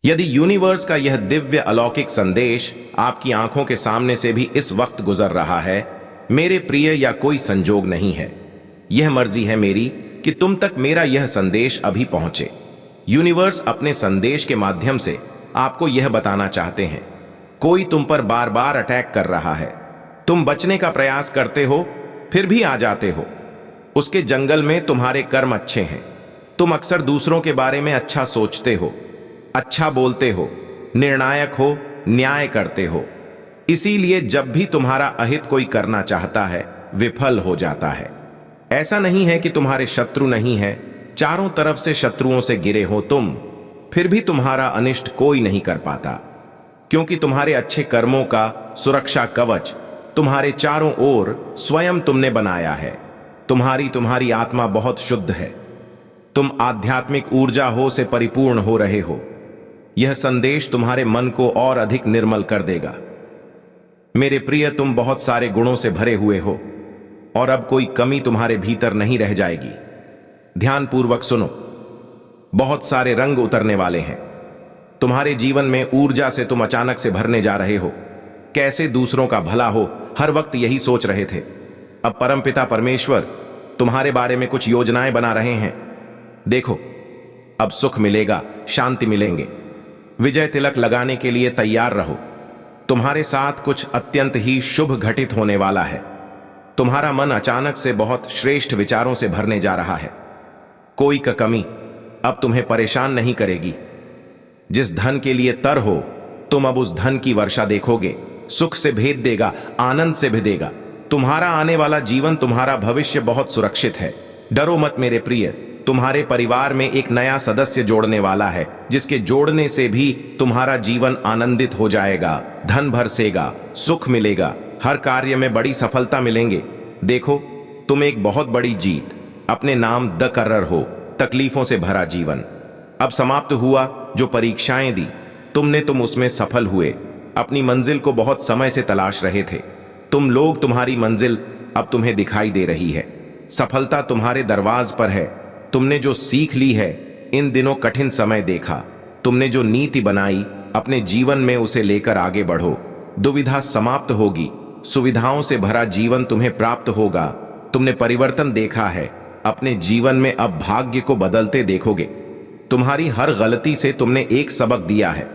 यदि यूनिवर्स का यह दिव्य अलौकिक संदेश आपकी आंखों के सामने से भी इस वक्त गुजर रहा है, मेरे प्रिय, या कोई संजोग नहीं है। यह मर्जी है मेरी कि तुम तक मेरा यह संदेश अभी पहुंचे। यूनिवर्स अपने संदेश के माध्यम से आपको यह बताना चाहते हैं, कोई तुम पर बार बार अटैक कर रहा है। तुम बचने का प्रयास करते हो, फिर भी आ जाते हो। उसके जंगल में तुम्हारे कर्म अच्छे हैं। तुम अक्सर दूसरों के बारे में अच्छा सोचते हो, अच्छा बोलते हो, निर्णायक हो, न्याय करते हो। इसीलिए जब भी तुम्हारा अहित कोई करना चाहता है, विफल हो जाता है। ऐसा नहीं है कि तुम्हारे शत्रु नहीं है, चारों तरफ से शत्रुओं से घिरे हो तुम, फिर भी तुम्हारा अनिष्ट कोई नहीं कर पाता, क्योंकि तुम्हारे अच्छे कर्मों का सुरक्षा कवच तुम्हारे चारों ओर स्वयं तुमने बनाया है। तुम्हारी आत्मा बहुत शुद्ध है। तुम आध्यात्मिक ऊर्जा हो से परिपूर्ण हो रहे हो। यह संदेश तुम्हारे मन को और अधिक निर्मल कर देगा। मेरे प्रिय, तुम बहुत सारे गुणों से भरे हुए हो और अब कोई कमी तुम्हारे भीतर नहीं रह जाएगी। ध्यानपूर्वक सुनो, बहुत सारे रंग उतरने वाले हैं। तुम्हारे जीवन में ऊर्जा से तुम अचानक से भरने जा रहे हो। कैसे दूसरों का भला हो, हर वक्त यही सोच रहे थे। अब परमपिता परमेश्वर तुम्हारे बारे में कुछ योजनाएं बना रहे हैं। देखो, अब सुख मिलेगा, शांति मिलेंगे। विजय तिलक लगाने के लिए तैयार रहो। तुम्हारे साथ कुछ अत्यंत ही शुभ घटित होने वाला है। तुम्हारा मन अचानक से बहुत श्रेष्ठ विचारों से भरने जा रहा है। कोई का कमी अब तुम्हें परेशान नहीं करेगी। जिस धन के लिए तर हो, तुम अब उस धन की वर्षा देखोगे। सुख से भेद देगा, आनंद से भी देगा। तुम्हारा आने वाला जीवन, तुम्हारा भविष्य बहुत सुरक्षित है। डरो मत मेरे प्रिय। तुम्हारे परिवार में एक नया सदस्य जोड़ने वाला है, जिसके जोड़ने से भी तुम्हारा जीवन आनंदित हो जाएगा। धन बरसेगा, सुख मिलेगा, हर कार्य में बड़ी सफलता मिलेंगे। देखो, तुम एक बहुत बड़ी जीत अपने नाम द कर्रर हो। तकलीफों से भरा जीवन अब समाप्त हुआ। जो परीक्षाएं दी तुम उसमें सफल हुए। अपनी मंजिल को बहुत समय से तलाश रहे थे तुम तुम्हारी मंजिल अब तुम्हें दिखाई दे रही है। सफलता तुम्हारे दरवाज पर है। तुमने जो सीख ली है, इन दिनों कठिन समय देखा, तुमने जो नीति बनाई, अपने जीवन में उसे लेकर आगे बढ़ो। दुविधा समाप्त होगी, सुविधाओं से भरा जीवन तुम्हें प्राप्त होगा। तुमने परिवर्तन देखा है, अपने जीवन में अब भाग्य को बदलते देखोगे। तुम्हारी हर गलती से तुमने एक सबक दिया है।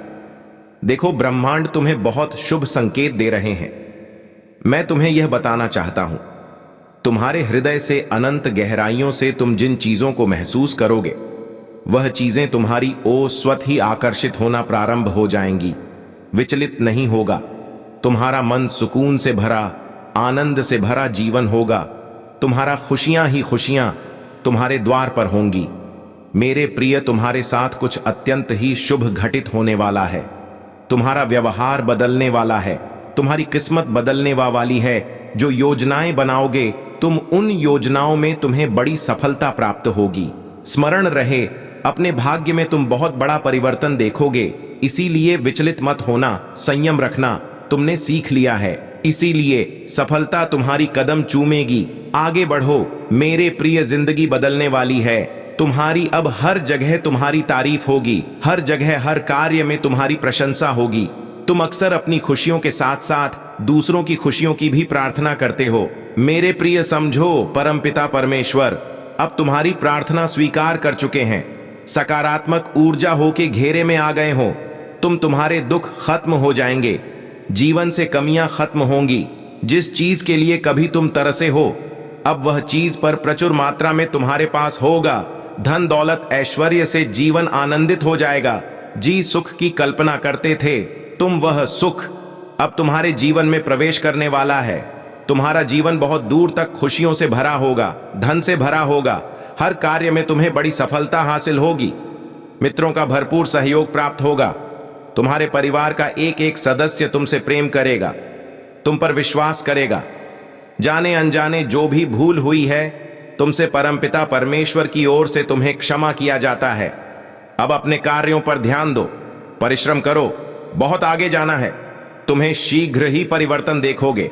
देखो, ब्रह्मांड तुम्हें बहुत शुभ संकेत दे रहे हैं। मैं तुम्हें यह बताना चाहता हूं, तुम्हारे हृदय से अनंत गहराइयों से तुम जिन चीजों को महसूस करोगे, वह चीजें तुम्हारी ओर स्वतः ही आकर्षित होना प्रारंभ हो जाएंगी। विचलित नहीं होगा। तुम्हारा मन सुकून से भरा, आनंद से भरा जीवन होगा। तुम्हारा खुशियां ही खुशियां तुम्हारे द्वार पर होंगी। मेरे प्रिय, तुम्हारे साथ कुछ अत्यंत ही शुभ घटित होने वाला है। तुम्हारा व्यवहार बदलने वाला है। तुम्हारी किस्मत बदलने वाली है। जो योजनाएं बनाओगे, तुम उन योजनाओं में तुम्हें बड़ी सफलता प्राप्त होगी। स्मरण रहे, अपने भाग्य में तुम बहुत बड़ा परिवर्तन देखोगे। इसीलिए विचलित मत होना, संयम रखना तुमने सीख लिया है। इसीलिए सफलता तुम्हारी कदम चूमेगी। आगे बढ़ो मेरे प्रिय, जिंदगी बदलने वाली है। तुम्हारी अब हर जगह तुम्हारी तारीफ होगी। हर जगह, हर कार्य में तुम्हारी प्रशंसा होगी। तुम अक्सर अपनी खुशियों के साथ साथ दूसरों की खुशियों की भी प्रार्थना करते हो। मेरे प्रिय, समझो, परमपिता परमेश्वर अब तुम्हारी प्रार्थना स्वीकार कर चुके हैं। सकारात्मक ऊर्जा होके घेरे में आ गए हो। तुम्हारे दुख खत्म हो जाएंगे। जीवन से कमियां खत्म होंगी। जिस चीज के लिए कभी तुम तरसे हो, अब वह चीज पर प्रचुर मात्रा में तुम्हारे पास होगा। धन दौलत ऐश्वर्य से जीवन आनंदित हो जाएगा। जी सुख की कल्पना करते थे तुम, वह सुख अब तुम्हारे जीवन में प्रवेश करने वाला है। तुम्हारा जीवन बहुत दूर तक खुशियों से भरा होगा, धन से भरा होगा। हर कार्य में तुम्हें बड़ी सफलता हासिल होगी। मित्रों का भरपूर सहयोग प्राप्त होगा। तुम्हारे परिवार का एक एक सदस्य तुमसे प्रेम करेगा, तुम पर विश्वास करेगा। जाने अनजाने जो भी भूल हुई है, तुमसे परमपिता परमेश्वर की ओर से तुम्हें क्षमा किया जाता है। अब अपने कार्यों पर ध्यान दो, परिश्रम करो, बहुत आगे जाना है। तुम्हें शीघ्र ही परिवर्तन देखोगे।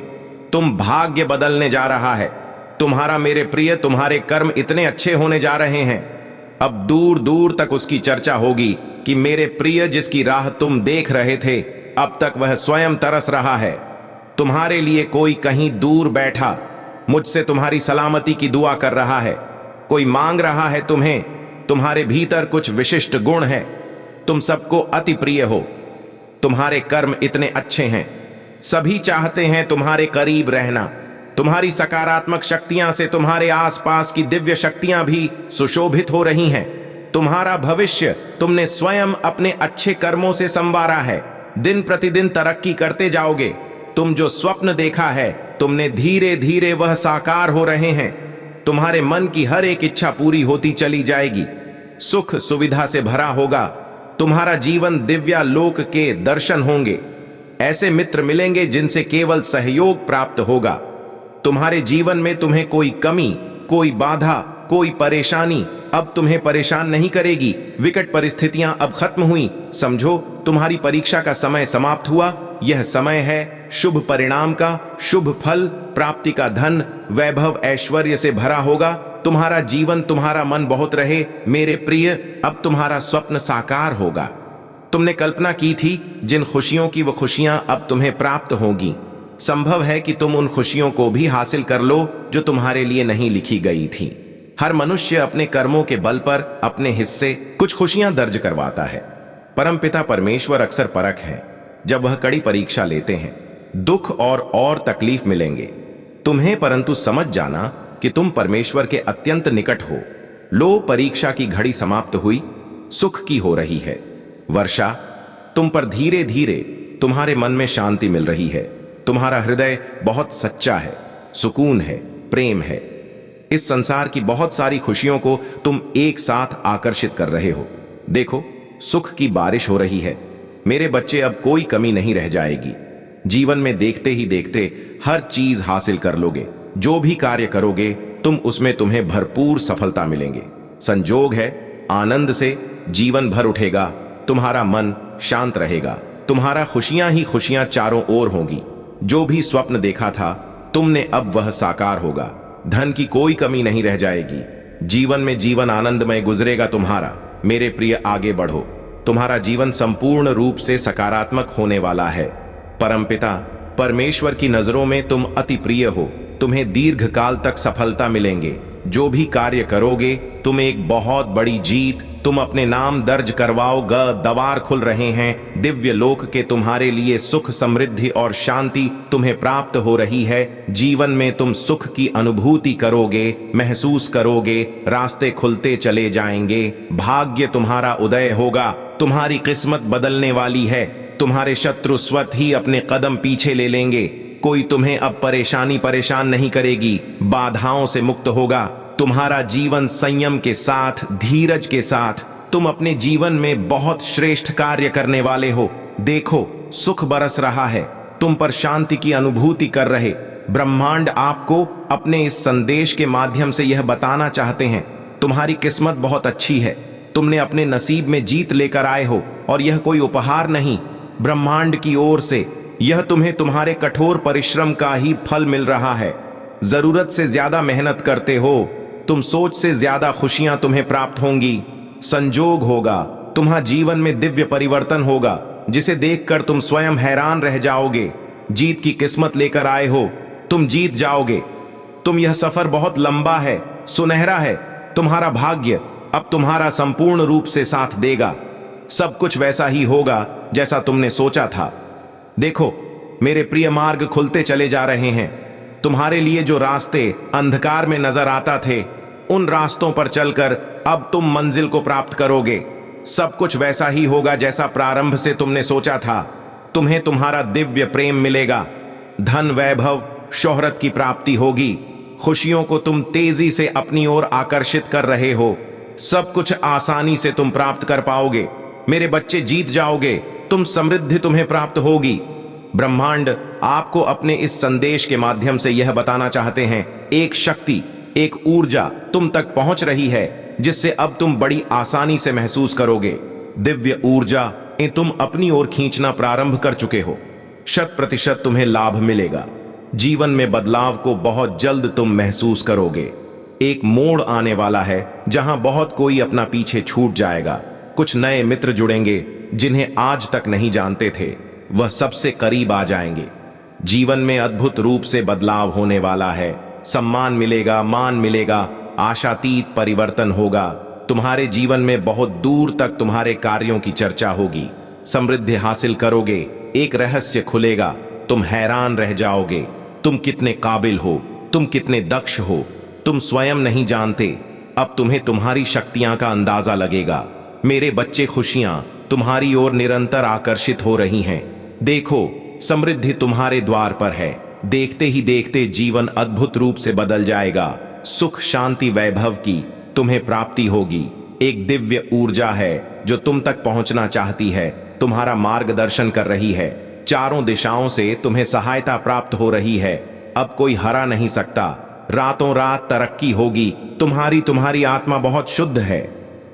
तुम भाग्य बदलने जा रहा है। तुम्हारा मेरे प्रिय, तुम्हारे कर्म इतने अच्छे होने जा रहे हैं, अब दूर दूर तक उसकी चर्चा होगी। कि मेरे प्रिय जिसकी राह तुम देख रहे थे, अब तक वह स्वयं तरस रहा है। तुम्हारे लिए कोई कहीं दूर बैठा मुझसे तुम्हारी सलामती की दुआ कर रहा है। कोई मांग रहा है तुम्हें। तुम्हारे भीतर कुछ विशिष्ट गुण है। तुम सबको अति प्रिय हो। तुम्हारे कर्म इतने अच्छे हैं। सभी चाहते हैं तुम्हारे करीब रहना। तुम्हारी सकारात्मक शक्तियां से तुम्हारे आसपास की दिव्य शक्तियां भी सुशोभित हो रही हैं। तुम्हारा भविष्य तुमने स्वयं अपने अच्छे कर्मों से संवारा है। दिन प्रतिदिन तरक्की करते जाओगे। तुम जो स्वप्न देखा है, तुमने धीरे धीरे वह साकार हो रहे हैं। तुम्हारे मन की हर एक इच्छा पूरी होती चली जाएगी। सुख सुविधा से भरा होगा। तुम्हारा जीवन दिव्यालोक के दर्शन होंगे। ऐसे मित्र मिलेंगे जिनसे केवल सहयोग प्राप्त होगा। तुम्हारे जीवन में तुम्हें कोई कमी, कोई बाधा, कोई परेशानी अब तुम्हें परेशान नहीं करेगी। विकट परिस्थितियां अब खत्म हुई। समझो, तुम्हारी परीक्षा का समय समाप्त हुआ। यह समय है शुभ परिणाम का, शुभ फल प्राप्ति का। धन वैभव ऐश्वर्य से भरा होगा। तुम्हारा जीवन, तुम्हारा मन बहुत रहे। मेरे प्रिय, अब तुम्हारा स्वप्न साकार होगा। तुमने कल्पना की थी जिन खुशियों की वो खुशियां अब तुम्हें प्राप्त होंगी। संभव है कि तुम उन खुशियों को भी हासिल कर लो जो तुम्हारे लिए नहीं लिखी गई थी। हर मनुष्य अपने कर्मों के बल पर अपने हिस्से कुछ खुशियां दर्ज करवाता है। परमपिता परमेश्वर अक्सर परख है। जब वह कड़ी परीक्षा लेते हैं, दुख और तकलीफ मिलेंगे तुम्हें, परंतु समझ जाना कि तुम परमेश्वर के अत्यंत निकट हो। लो, परीक्षा की घड़ी समाप्त हुई। सुख की हो रही है वर्षा। तुम पर धीरे धीरे तुम्हारे मन में शांति मिल रही है। तुम्हारा हृदय बहुत सच्चा है, सुकून है, प्रेम है। इस संसार की बहुत सारी खुशियों को तुम एक साथ आकर्षित कर रहे हो। देखो, सुख की बारिश हो रही है। मेरे बच्चे, अब कोई कमी नहीं रह जाएगी। जीवन में देखते ही देखते हर चीज हासिल कर लोगे। जो भी कार्य करोगे तुम उसमें तुम्हें भरपूर सफलता मिलेंगे। संजोग है, आनंद से जीवन भर उठेगा। तुम्हारा मन शांत रहेगा। तुम्हारा खुशियां ही खुशियां चारों ओर होंगी। जो भी स्वप्न देखा था तुमने, अब वह साकार होगा। धन की कोई कमी नहीं रह जाएगी। जीवन में जीवन आनंदमय गुजरेगा तुम्हारा। मेरे प्रिय, आगे बढ़ो। तुम्हारा जीवन संपूर्ण रूप से सकारात्मक होने वाला है। परमपिता परमेश्वर की नजरों में तुम अति प्रिय हो। तुम्हें दीर्घ काल तक सफलता मिलेंगे। जो भी कार्य करोगे तुम एक बहुत बड़ी जीत तुम अपने नाम दर्ज करवाओगे। द्वार खुल रहे हैं। दिव्य लोक के तुम्हारे लिए सुख, समृद्धि और शांति तुम्हें प्राप्त हो रही है। जीवन में तुम सुख की अनुभूति करोगे, महसूस करोगे। रास्ते खुलते चले जाएंगे। भाग्य तुम्हारा उदय होगा। तुम्हारी किस्मत बदलने वाली है। तुम्हारे शत्रु स्वत ही अपने कदम पीछे ले लेंगे। कोई तुम्हें अब परेशान नहीं करेगी। बाधाओं से मुक्त होगा। तुम्हारा जीवन संयम के साथ, धीरज के साथ। तुम अपने जीवन में बहुत श्रेष्ठ कार्य करने वाले हो। देखो, सुख बरस रहा है। तुम पर शांति की अनुभूति कर रहे। ब्रह्मांड आपको अपने इस संदेश के माध्यम से यह बताना चाहते हैं, तुम्हारी किस्मत बहुत अच्छी है। तुमने अपने नसीब में जीत लेकर आए हो और यह कोई उपहार नहीं, ब्रह्मांड की ओर से यह तुम्हें तुम्हारे कठोर परिश्रम का ही फल मिल रहा है। जरूरत से ज्यादा मेहनत करते हो तुम, सोच से ज्यादा खुशियां तुम्हें प्राप्त होंगी। संजोग होगा, तुम्हारे जीवन में दिव्य परिवर्तन होगा जिसे देखकर तुम स्वयं हैरान रह जाओगे। जीत की किस्मत लेकर आए हो, तुम जीत जाओगे। यह सफर बहुत लंबा है, सुनहरा है। तुम्हारा भाग्य अब तुम्हारा संपूर्ण रूप से साथ देगा। सब कुछ वैसा ही होगा जैसा तुमने सोचा था। देखो मेरे प्रिय, मार्ग खुलते चले जा रहे हैं। तुम्हारे लिए जो रास्ते अंधकार में नजर आता थे, उन रास्तों पर चलकर अब तुम मंजिल को प्राप्त करोगे। सब कुछ वैसा ही होगा जैसा प्रारंभ से तुमने सोचा था। तुम्हें तुम्हारा दिव्य प्रेम मिलेगा। धन, वैभव, शोहरत की प्राप्ति होगी। खुशियों को तुम तेजी से अपनी ओर आकर्षित कर रहे हो। सब कुछ आसानी से तुम प्राप्त कर पाओगे। मेरे बच्चे, जीत जाओगे। तुम समृद्धि तुम्हें प्राप्त होगी। ब्रह्मांड आपको अपने इस संदेश के माध्यम से यह बताना चाहते हैं, एक शक्ति, एक ऊर्जा तुम तक पहुंच रही है जिससे अब तुम बड़ी आसानी से महसूस करोगे। दिव्य ऊर्जा तुम अपनी ओर खींचना प्रारंभ कर चुके हो। 100% तुम्हें लाभ मिलेगा। जीवन में बदलाव को बहुत जल्द तुम महसूस करोगे। एक मोड़ आने वाला है जहां बहुत कोई अपना पीछे छूट जाएगा। कुछ नए मित्र जुड़ेंगे जिन्हें आज तक नहीं जानते थे, वह सबसे करीब आ जाएंगे। जीवन में अद्भुत रूप से बदलाव होने वाला है। सम्मान मिलेगा, मान मिलेगा, आशातीत परिवर्तन होगा। तुम्हारे जीवन में बहुत दूर तक तुम्हारे कार्यों की चर्चा होगी। समृद्धि हासिल करोगे, एक रहस्य खुलेगा, तुम हैरान रह जाओगे। तुम कितने काबिल हो, तुम कितने दक्ष हो, तुम स्वयं नहीं जानते। अब तुम्हें तुम्हारी शक्तियां का अंदाजा लगेगा। मेरे बच्चे, खुशियां तुम्हारी ओर निरंतर आकर्षित हो रही हैं। देखो, समृद्धि तुम्हारे द्वार पर है। देखते ही देखते जीवन अद्भुत रूप से बदल जाएगा। सुख, शांति, वैभव की तुम्हें प्राप्ति होगी। एक दिव्य ऊर्जा है जो तुम तक पहुंचना चाहती है, तुम्हारा मार्गदर्शन कर रही है। चारों दिशाओं से तुम्हें सहायता प्राप्त हो रही है। अब कोई हरा नहीं सकता। रातों रात तरक्की होगी। तुम्हारी आत्मा बहुत शुद्ध है।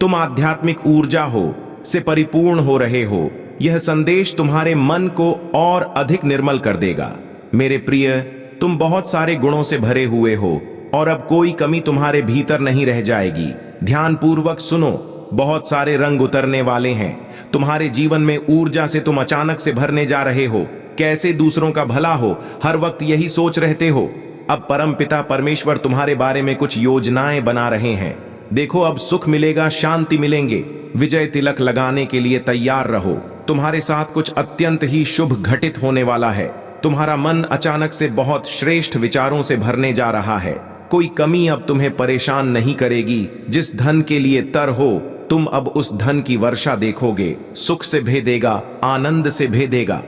तुम आध्यात्मिक ऊर्जा हो से परिपूर्ण हो रहे हो। यह संदेश तुम्हारे मन को और अधिक निर्मल कर देगा। मेरे प्रिय, तुम बहुत सारे गुणों से भरे हुए हो और अब कोई कमी तुम्हारे भीतर नहीं रह जाएगी। ध्यानपूर्वक सुनो, बहुत सारे रंग उतरने वाले हैं। तुम्हारे जीवन में ऊर्जा से तुम अचानक से भरने जा रहे हो। कैसे दूसरों का भला हो, हर वक्त यही सोच रहते हो। अब परम पिता परमेश्वर तुम्हारे बारे में कुछ योजनाएं बना रहे हैं। देखो, अब सुख मिलेगा, शांति मिलेंगे। विजय तिलक लगाने के लिए तैयार रहो। तुम्हारे साथ कुछ अत्यंत ही शुभ घटित होने वाला है। तुम्हारा मन अचानक से बहुत श्रेष्ठ विचारों से भरने जा रहा है। कोई कमी अब तुम्हें परेशान नहीं करेगी। जिस धन के लिए तर हो, तुम अब उस धन की वर्षा देखोगे। सुख से भेदेगा, आनंद से भेदेगा।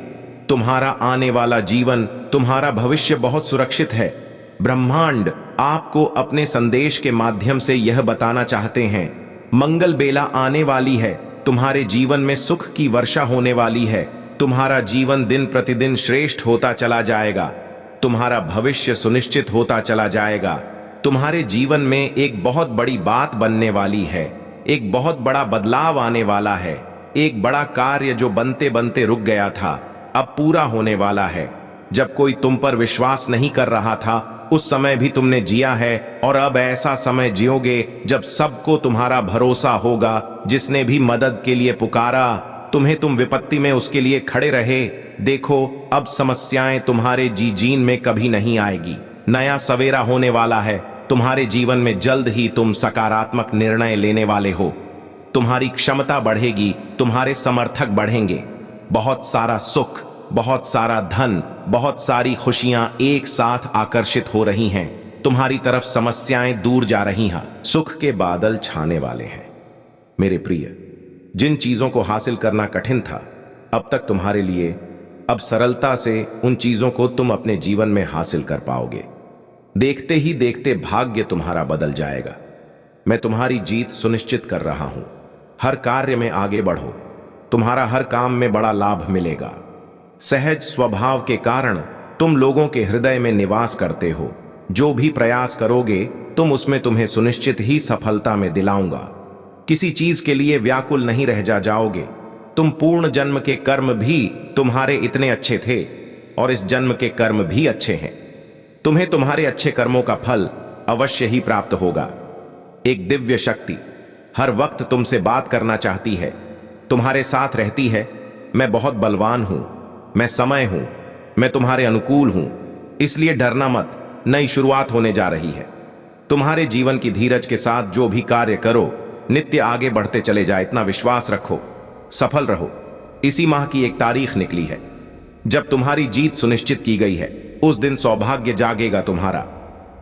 तुम्हारा आने वाला जीवन, तुम्हारा भविष्य बहुत सुरक्षित है। ब्रह्मांड आपको अपने संदेश के माध्यम से यह बताना चाहते हैं, मंगल बेला आने वाली है। तुम्हारे जीवन में सुख की वर्षा होने वाली है। तुम्हारा जीवन दिन प्रतिदिन श्रेष्ठ होता चला जाएगा। तुम्हारा भविष्य सुनिश्चित होता चला जाएगा। तुम्हारे जीवन में एक बहुत बड़ी बात बनने वाली है। एक बहुत बड़ा बदलाव आने वाला है। एक बड़ा कार्य जो बनते बनते रुक गया था, अब पूरा होने वाला है। जब कोई तुम पर विश्वास नहीं कर रहा था, उस समय भी तुमने जिया है और अब ऐसा समय जियोगे जब सबको तुम्हारा भरोसा होगा। जिसने भी मदद के लिए पुकारा, तुम विपत्ति में उसके लिए खड़े रहे। देखो, अब समस्याएं तुम्हारे जीन में कभी नहीं आएगी। नया सवेरा होने वाला है। तुम्हारे जीवन में जल्द ही तुम सकारात्मक निर्णय लेने वाले हो। तुम्हारी क्षमता बढ़ेगी, तुम्हारे समर्थक बढ़ेंगे। बहुत सारा सुख, बहुत सारा धन, बहुत सारी खुशियां एक साथ आकर्षित हो रही हैं। तुम्हारी तरफ समस्याएं दूर जा रही हैं। सुख के बादल छाने वाले हैं। मेरे प्रिय, जिन चीजों को हासिल करना कठिन था अब तक तुम्हारे लिए, अब सरलता से उन चीजों को तुम अपने जीवन में हासिल कर पाओगे। देखते ही देखते भाग्य तुम्हारा बदल जाएगा। मैं तुम्हारी जीत सुनिश्चित कर रहा हूं। हर कार्य में आगे बढ़ो। तुम्हारा हर काम में बड़ा लाभ मिलेगा। सहज स्वभाव के कारण तुम लोगों के हृदय में निवास करते हो। जो भी प्रयास करोगे तुम उसमें तुम्हें सुनिश्चित ही सफलता में दिलाऊंगा। किसी चीज के लिए व्याकुल नहीं रह जाओगे। तुम पूर्ण जन्म के कर्म भी तुम्हारे इतने अच्छे थे और इस जन्म के कर्म भी अच्छे हैं। तुम्हें तुम्हारे अच्छे कर्मों का फल अवश्य ही प्राप्त होगा। एक दिव्य शक्ति हर वक्त तुमसे बात करना चाहती है, तुम्हारे साथ रहती है। मैं बहुत बलवान हूं, मैं समय हूं, मैं तुम्हारे अनुकूल हूं, इसलिए डरना मत। नई शुरुआत होने जा रही है। तुम्हारे जीवन की धीरज के साथ जो भी कार्य करो, नित्य आगे बढ़ते चले जाए, इतना विश्वास रखो, सफल रहो। इसी माह की एक तारीख निकली है जब तुम्हारी जीत सुनिश्चित की गई है। उस दिन सौभाग्य जागेगा तुम्हारा।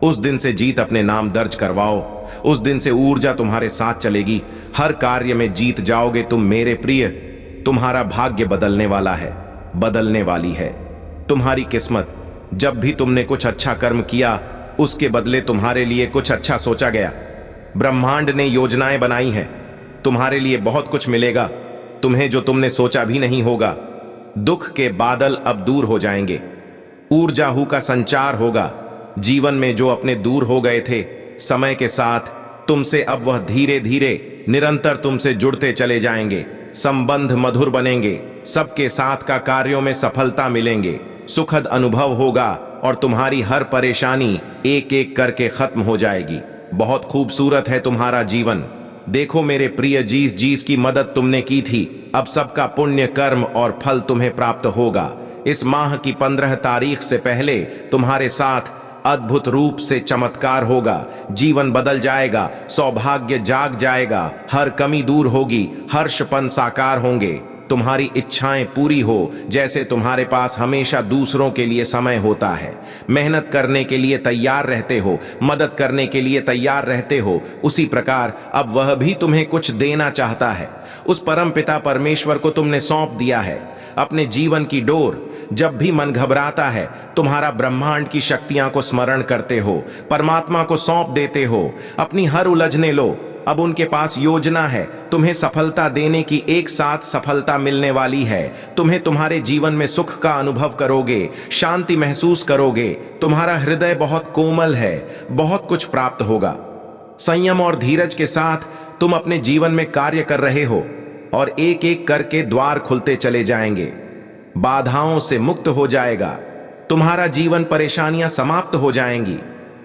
उस दिन से जीत अपने नाम दर्ज करवाओ। उस दिन से ऊर्जा तुम्हारे साथ चलेगी। हर कार्य में जीत जाओगे तुम मेरे प्रिय। तुम्हारा भाग्य बदलने वाला है, बदलने वाली है। तुम्हारी किस्मत, जब भी तुमने कुछ अच्छा कर्म किया उसके बदले तुम्हारे लिए कुछ अच्छा सोचा गया। ब्रह्मांड ने योजनाएं बनाई हैं। तुम्हारे लिए बहुत कुछ मिलेगा, तुम्हें जो तुमने सोचा भी नहीं होगा। दुख के बादल अब दूर हो जाएंगे। ऊर्जाहू का संचार होगा। जीवन में जो अपने दूर हो गए थे, समय के साथ तुमसे अब वह धीरे धीरे निरंतर तुमसे जुड़ते चले जाएंगे। संबंध मधुर बनेंगे। सबके साथ का कार्यों में सफलता मिलेंगे। सुखद अनुभव होगा और तुम्हारी हर परेशानी एक एक करके खत्म हो जाएगी। बहुत खूबसूरत है तुम्हारा जीवन। देखो मेरे प्रिय, जिस की मदद तुमने की थी, अब सबका पुण्य कर्म और फल तुम्हें प्राप्त होगा। इस माह की 15 तारीख से पहले तुम्हारे साथ अद्भुत रूप से चमत्कार होगा। जीवन बदल जाएगा, सौभाग्य जाग जाएगा, हर कमी दूर होगी, हर्षपन साकार होंगे, तुम्हारी इच्छाएं पूरी हो। जैसे तुम्हारे पास हमेशा दूसरों के लिए समय होता है, मेहनत करने के लिए तैयार रहते हो, मदद करने के लिए तैयार रहते हो, उसी प्रकार अब वह भी तुम्हें कुछ देना चाहता है। उस परम पिता परमेश्वर को तुमने सौंप दिया है अपने जीवन की डोर। जब भी मन घबराता है, तुम्हारा ब्रह्मांड की शक्तियां को स्मरण करते हो, परमात्मा को सौंप देते हो, अपनी हर उलझने लो। अब उनके पास योजना है, तुम्हें सफलता देने की, एक साथ सफलता मिलने वाली है। तुम्हें तुम्हारे जीवन में सुख का अनुभव करोगे, शांति महसूस करोगे, तुम्हारा हृदय बहुत कोमल है, बहुत कुछ प्राप्त होगा। संयम और धीरज के साथ तुम अपने जीवन में कार्य कर रहे हो और एक एक करके द्वार खुलते चले जाएंगे, बाधाओं से मुक्त हो जाएगा, तुम्हारा जीवन परेशानियां समाप्त हो जाएंगी।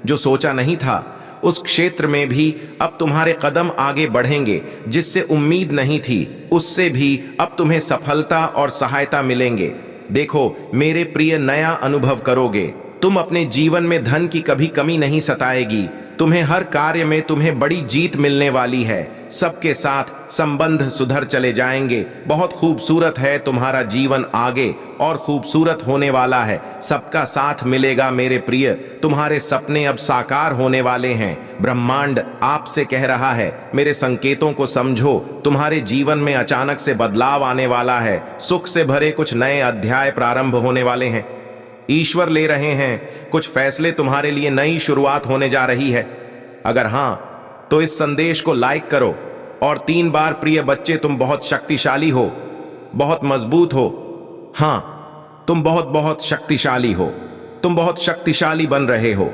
जो सोचा नहीं था उस क्षेत्र में भी अब तुम्हारे कदम आगे बढ़ेंगे, जिससे उम्मीद नहीं थी उससे भी अब तुम्हें सफलता और सहायता मिलेंगे। देखो मेरे प्रिय, नया अनुभव करोगे, तुम अपने जीवन में धन की कभी कमी नहीं सताएगी, तुम्हें हर कार्य में तुम्हें बड़ी जीत मिलने वाली है, सबके साथ संबंध सुधर चले जाएंगे। बहुत खूबसूरत है तुम्हारा जीवन आगे और खूबसूरत होने वाला है, सबका साथ मिलेगा मेरे प्रिय। तुम्हारे सपने अब साकार होने वाले हैं। ब्रह्मांड आपसे कह रहा है, मेरे संकेतों को समझो, तुम्हारे जीवन में अचानक से बदलाव आने वाला है, सुख से भरे कुछ नए अध्याय प्रारंभ होने वाले हैं। ईश्वर ले रहे हैं कुछ फैसले, तुम्हारे लिए नई शुरुआत होने जा रही है। अगर हां तो इस संदेश को लाइक करो और 3 बार प्रिय बच्चे, तुम बहुत शक्तिशाली हो, बहुत मजबूत हो। हां, तुम बहुत बहुत शक्तिशाली हो, तुम बहुत शक्तिशाली बन रहे हो।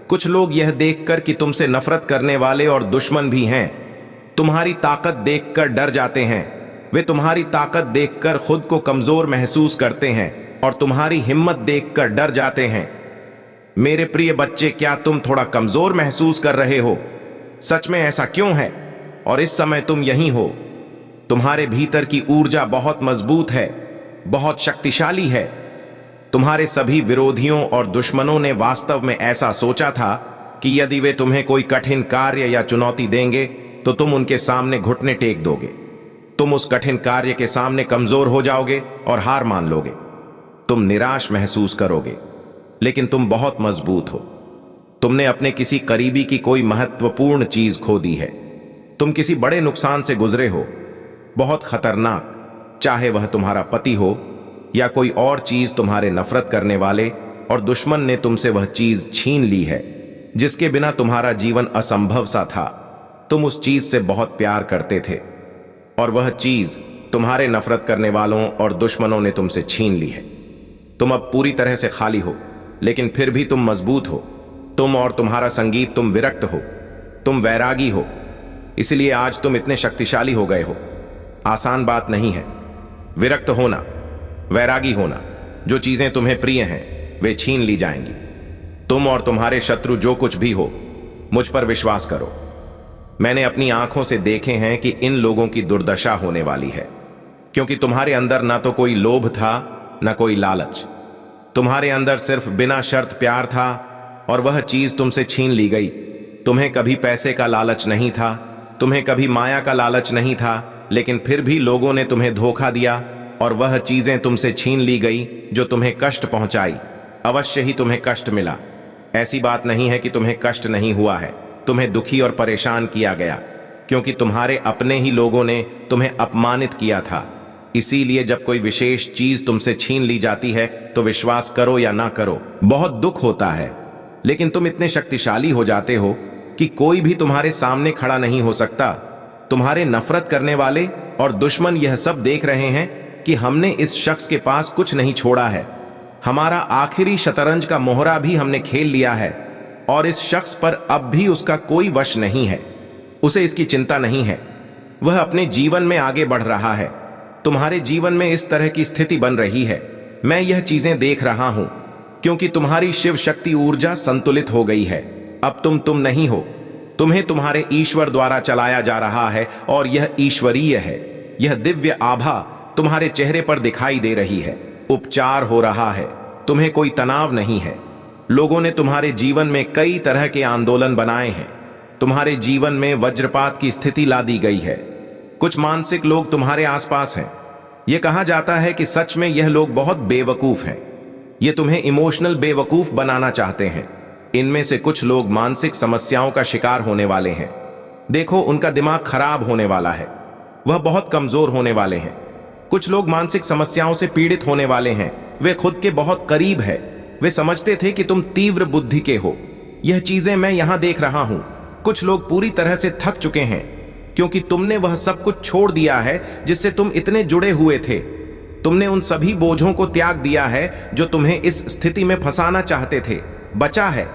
कुछ लोग यह देखकर कि तुमसे नफरत करने वाले और दुश्मन भी हैं, तुम्हारी ताकत देखकर डर जाते हैं। वे तुम्हारी ताकत देखकर खुद को कमजोर महसूस करते हैं और तुम्हारी हिम्मत देखकर डर जाते हैं। मेरे प्रिय बच्चे, क्या तुम थोड़ा कमजोर महसूस कर रहे हो? सच में ऐसा क्यों है? और इस समय तुम यहीं हो। तुम्हारे भीतर की ऊर्जा बहुत मजबूत है, बहुत शक्तिशाली है। तुम्हारे सभी विरोधियों और दुश्मनों ने वास्तव में ऐसा सोचा था कि यदि वे तुम्हें कोई कठिन कार्य या चुनौती देंगे तो तुम उनके सामने घुटने टेक दोगे। तुम उस कठिन कार्य के सामने कमजोर हो जाओगे और हार मान लोगे। तुम निराश महसूस करोगे, लेकिन तुम बहुत मजबूत हो। तुमने अपने किसी करीबी की कोई महत्वपूर्ण चीज खो दी है। तुम किसी बड़े नुकसान से गुजरे हो, बहुत खतरनाक, चाहे वह तुम्हारा पति हो या कोई और चीज। तुम्हारे नफरत करने वाले और दुश्मन ने तुमसे वह चीज छीन ली है जिसके बिना तुम्हारा जीवन असंभव सा था। तुम उस चीज से बहुत प्यार करते थे और वह चीज तुम्हारे नफरत करने वालों और दुश्मनों ने तुमसे छीन ली है। तुम अब पूरी तरह से खाली हो, लेकिन फिर भी तुम मजबूत हो। तुम और तुम्हारा संगीत, तुम विरक्त हो, तुम वैरागी हो, इसलिए आज तुम इतने शक्तिशाली हो गए हो। आसान बात नहीं है विरक्त होना, वैरागी होना। जो चीजें तुम्हें प्रिय हैं वे छीन ली जाएंगी। तुम और तुम्हारे शत्रु जो कुछ भी हो, मुझ पर विश्वास करो। मैंने अपनी आंखों से देखे हैं कि इन लोगों की दुर्दशा होने वाली है, क्योंकि तुम्हारे अंदर ना तो कोई लोभ था न कोई लालच। तुम्हारे अंदर सिर्फ बिना शर्त प्यार था और वह चीज तुमसे छीन ली गई। तुम्हें कभी पैसे का लालच नहीं था, तुम्हें कभी माया का लालच नहीं था, लेकिन फिर भी लोगों ने तुम्हें धोखा दिया और वह चीजें तुमसे छीन ली गई जो तुम्हें कष्ट पहुंचाई। अवश्य ही तुम्हें कष्ट मिला, ऐसी बात नहीं है कि तुम्हें कष्ट नहीं हुआ है। तुम्हें दुखी और परेशान किया गया, क्योंकि तुम्हारे अपने ही लोगों ने तुम्हें अपमानित किया था। इसीलिए जब कोई विशेष चीज तुमसे छीन ली जाती है तो विश्वास करो या ना करो, बहुत दुख होता है। लेकिन तुम इतने शक्तिशाली हो जाते हो कि कोई भी तुम्हारे सामने खड़ा नहीं हो सकता। तुम्हारे नफरत करने वाले और दुश्मन यह सब देख रहे हैं कि हमने इस शख्स के पास कुछ नहीं छोड़ा है। हमारा आखिरी शतरंज का मोहरा भी हमने खेल लिया है और इस शख्स पर अब भी उसका कोई वश नहीं है। उसे इसकी चिंता नहीं है, वह अपने जीवन में आगे बढ़ रहा है। तुम्हारे जीवन में इस तरह की स्थिति बन रही है, मैं यह चीजें देख रहा हूं, क्योंकि तुम्हारी शिव शक्ति ऊर्जा संतुलित हो गई है। अब तुम नहीं हो, तुम्हें तुम्हारे ईश्वर द्वारा चलाया जा रहा है और यह ईश्वरीय है। यह दिव्य आभा तुम्हारे चेहरे पर दिखाई दे रही है। उपचार हो रहा है, तुम्हें कोई तनाव नहीं है। लोगों ने तुम्हारे जीवन में कई तरह के आंदोलन बनाए हैं। तुम्हारे जीवन में वज्रपात की स्थिति ला दी गई है। कुछ मानसिक लोग तुम्हारे आसपास हैं। यह कहा जाता है कि सच में यह लोग बहुत बेवकूफ हैं। ये तुम्हें इमोशनल बेवकूफ बनाना चाहते हैं। इनमें से कुछ लोग मानसिक समस्याओं का शिकार होने वाले हैं। देखो, उनका दिमाग खराब होने वाला है, वह बहुत कमजोर होने वाले हैं। कुछ लोग मानसिक समस्याओं से पीड़ित होने वाले हैं। वे खुद के बहुत करीब है। वे समझते थे कि तुम तीव्र बुद्धि के हो। यह चीजें मैं यहां देख रहा हूं। कुछ लोग पूरी तरह से थक चुके हैं क्योंकि तुमने वह सब कुछ छोड़ दिया है जिससे तुम इतने जुड़े हुए थे। तुमने उन सभी बोझों को त्याग दिया है जो तुम्हें इस स्थिति में फंसाना चाहते थे। बचा है,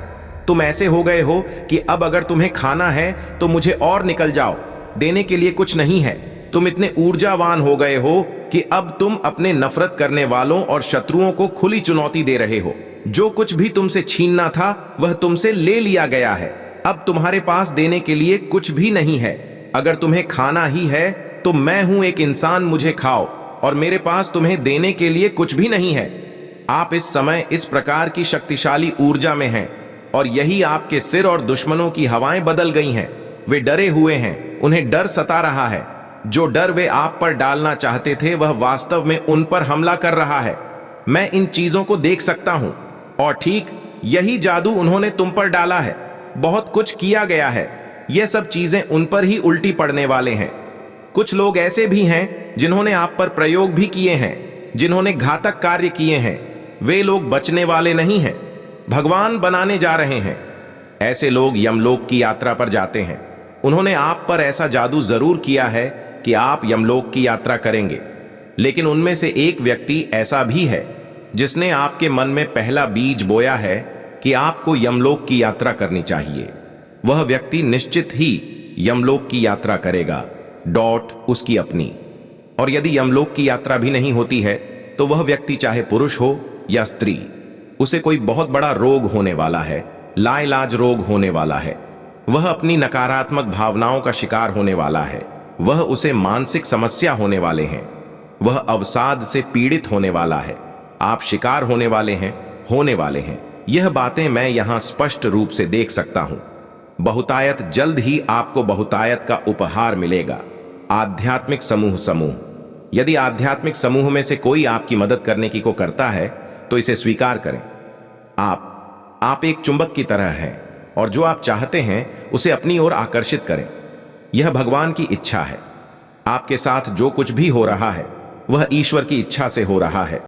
तुम ऐसे हो गए हो कि अब अगर तुम्हें खाना है तो मुझे और निकल जाओ, देने के लिए कुछ नहीं है। तुम इतने ऊर्जावान हो गए हो कि अब तुम अपने नफरत करने वालों और शत्रुओं को खुली चुनौती दे रहे हो। जो कुछ भी तुमसे छीनना था वह तुमसे ले लिया गया है। अब तुम्हारे पास देने के लिए कुछ भी नहीं है। अगर तुम्हें खाना ही है तो मैं हूं एक इंसान, मुझे खाओ, और मेरे पास तुम्हें देने के लिए कुछ भी नहीं है। आप इस समय इस प्रकार की शक्तिशाली ऊर्जा में हैं और यही आपके सिर और दुश्मनों की हवाएं बदल गई हैं। वे डरे हुए हैं, उन्हें डर सता रहा है। जो डर वे आप पर डालना चाहते थे वह वास्तव में उन पर हमला कर रहा है। मैं इन चीजों को देख सकता हूं और ठीक यही जादू उन्होंने तुम पर डाला है। बहुत कुछ किया गया है। यह सब चीजें उन पर ही उल्टी पड़ने वाले हैं। कुछ लोग ऐसे भी हैं जिन्होंने आप पर प्रयोग भी किए हैं, जिन्होंने घातक कार्य किए हैं। वे लोग बचने वाले नहीं हैं, भगवान बनाने जा रहे हैं। ऐसे लोग यमलोक की यात्रा पर जाते हैं। उन्होंने आप पर ऐसा जादू जरूर किया है कि आप यमलोक की यात्रा करेंगे। लेकिन उनमें से एक व्यक्ति ऐसा भी है जिसने आपके मन में पहला बीज बोया है कि आपको यमलोक की यात्रा करनी चाहिए। वह व्यक्ति निश्चित ही यमलोक की यात्रा करेगा, उसकी अपनी। और यदि यमलोक की यात्रा भी नहीं होती है तो वह व्यक्ति चाहे पुरुष हो या स्त्री, उसे कोई बहुत बड़ा रोग होने वाला है, लाइलाज रोग होने वाला है। वह अपनी नकारात्मक भावनाओं का शिकार होने वाला है। वह उसे मानसिक समस्या होने वाले हैं। वह अवसाद से पीड़ित होने वाला है। आप शिकार होने वाले हैं। यह बातें मैं यहां स्पष्ट रूप से देख सकता हूं। बहुतायत जल्द ही आपको बहुतायत का उपहार मिलेगा। आध्यात्मिक समूह। यदि आध्यात्मिक समूह में से कोई आपकी मदद करने की को करता है तो इसे स्वीकार करें। आप एक चुंबक की तरह हैं और जो आप चाहते हैं उसे अपनी ओर आकर्षित करें। यह भगवान की इच्छा है। आपके साथ जो कुछ भी हो रहा है वह ईश्वर की इच्छा से हो रहा है।